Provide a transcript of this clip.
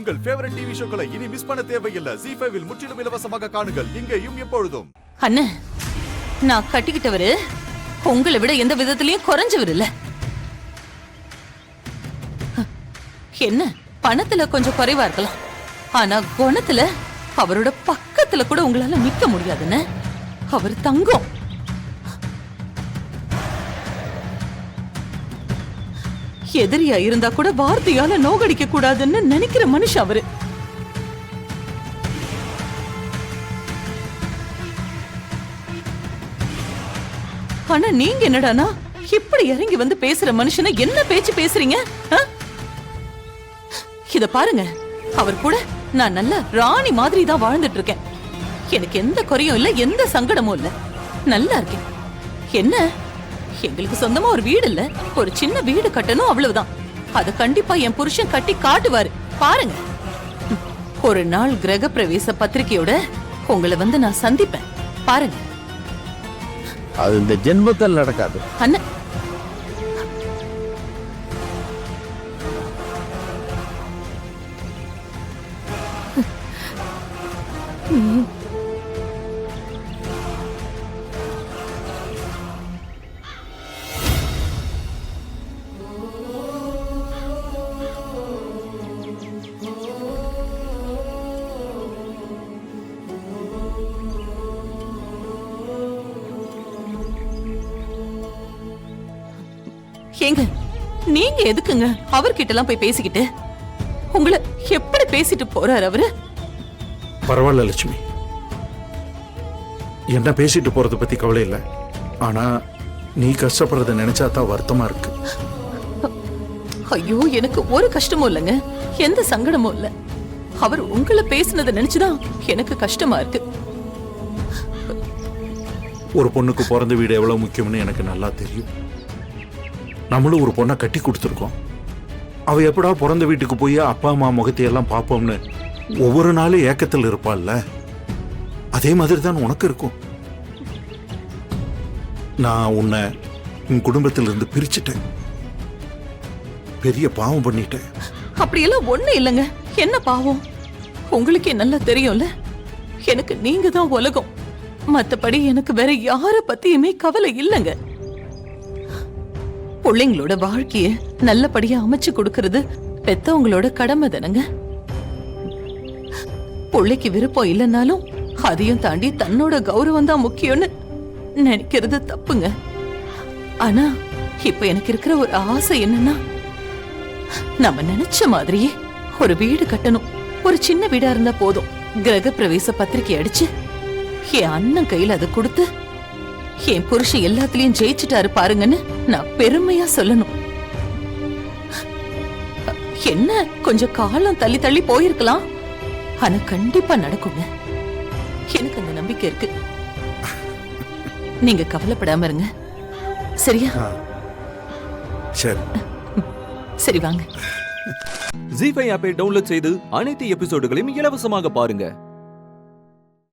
உங்கள் favourite TV ஷோக்களை இனி miss பண்ண தேவையில்லை. ZEE5 இல் முற்றிலும் இலவசமாக காணுங்கள். இங்கேயும் எப்பொழுதும். அண்ணே, நான் கட்டிக்கிட்டவரு உங்களை விட எந்த விதத்திலையும் குறைஞ்சவர் இல்ல. என்ன பணத்துல கொஞ்சம் குறைவா இருக்கலாம், ஆனா குணத்துல அவரோட பக்கத்துல கூட உங்களால நிக்க முடியாதுன்னு. அவர் தங்கம். எதிரியா இருந்தா கூட வார்த்தையால நோகடிக்க கூடாதுன்னு நினைக்கிற மனுஷன் அவரு. ஆனா நீங்க என்னடானா இப்படி இறங்கி வந்து பேசுற மனுஷனை என்ன பேச்சு பேசுறீங்க? இத பாருங்க, அவர் கூட நான் நல்ல ராணி மாதிரி தான் வாழ்ந்துட்டு இருக்கேன். எனக்கு எந்த குறையும் இல்ல, எந்த சங்கடமும் இல்ல, நல்லா இருக்கேன். என்ன, எங்களுக்கு சொந்தமா ஒரு வீடு இல்ல, ஒரு சின்ன வீடு கட்டணும், அவ்வளவுதான். அத கண்டிப்பா என் புருஷன் கட்டி காட்டுவாரு. பாருங்க, ஒரு நாள் கிரக பிரவேச பத்திரிகையோட உங்களை வந்து நான் சந்திப்பேன். பாருங்க. அது இந்த ஜென்மத்தில் நடக்காது அண்ணன். ஏங்க, நீங்க எதுக்குங்க அவர்கிட்ட எல்லாம் போய் பேசிக்கிட்டு? உங்களை எப்படி பேசிட்டு போறாரு அவரு? பரவாயில்ல லட்சுமி, என்ன பேசிட்டு போறத பத்தி கவலை இல்லை. ஆனா நீ கஷ்டப்படுறத நினைச்சா தான் வருத்தமா இருக்கு. ஐயோ, எனக்கு ஒரு கஷ்டமும் இல்லைங்க, எந்த சங்கடமும் இல்ல. அவர் உங்களை பேசினதை நினைச்சுதான் எனக்கு கஷ்டமா இருக்கு. ஒரு பொண்ணுக்கு பிறந்த வீடு எவ்வளவு முக்கியம்னு எனக்கு நல்லா தெரியும். நம்மளும் ஒரு பொண்ணை கட்டி கொடுத்துருக்கோம். அவ எப்படா பிறந்த வீட்டுக்கு போய் அப்பா அம்மா முகத்தையெல்லாம் பார்ப்போம்னு ஒவ்வொரு நாளும் ஏக்கத்தில் இருப்பாள்ல, அதே மாதிரி தான் உனக்கு இருக்கும். நான் உன்னை உன் குடும்பத்தில் இருந்து பிரிச்சுட்டேன், பெரிய பாவம் பண்ணிட்டேன். அப்படியெல்லாம் ஒண்ணு இல்லைங்க. என்ன பாவம்? உங்களுக்கே நல்லா தெரியும்ல, எனக்கு நீங்க தான் உலகம். மத்தபடி எனக்கு வேற யார பத்தியுமே கவலை இல்லைங்க. பிள்ளைங்களோட வாழ்க்கைய நல்லபடியா அமைச்சு கொடுக்கறது பெத்தவங்களோட கடமை தானங்க. பிள்ளைக்கு விருப்பம் இல்லைன்னாலும் அதையும் தாண்டி தன்னோட கௌரவம் தான் முக்கியம்னு நினைக்கிறது தப்புங்க. ஆனா இப்ப எனக்கு இருக்கிற ஒரு ஆசை என்னன்னா, நம்ம நினைச்ச மாதிரியே ஒரு வீடு கட்டணும். ஒரு சின்ன வீடா இருந்தா போதும். கிரக பிரவேச பத்திரிகை அடிச்சு என் அண்ணன் கையில அதை கொடுத்து என் புருஷன் எல்லாத்திலயும் ஜெயிச்சுட்டாரு பாருங்கன்னு நான் பெருமையா சொல்லணும். என்ன கொஞ்சம் காலம் தள்ளி தள்ளி போயிருக்கலாம், ஆனா கண்டிப்பா நடக்குங்க. எனக்கு அந்த நம்பிக்கை இருக்கு. நீங்க கவலைப்படாம இருங்க, சரியா? சரி சரி வாங்க. ZEE5 ஆப்பை டவுன்லோட் செய்து அனைத்து எபிசோடுகளையும் இலவசமாக பாருங்க.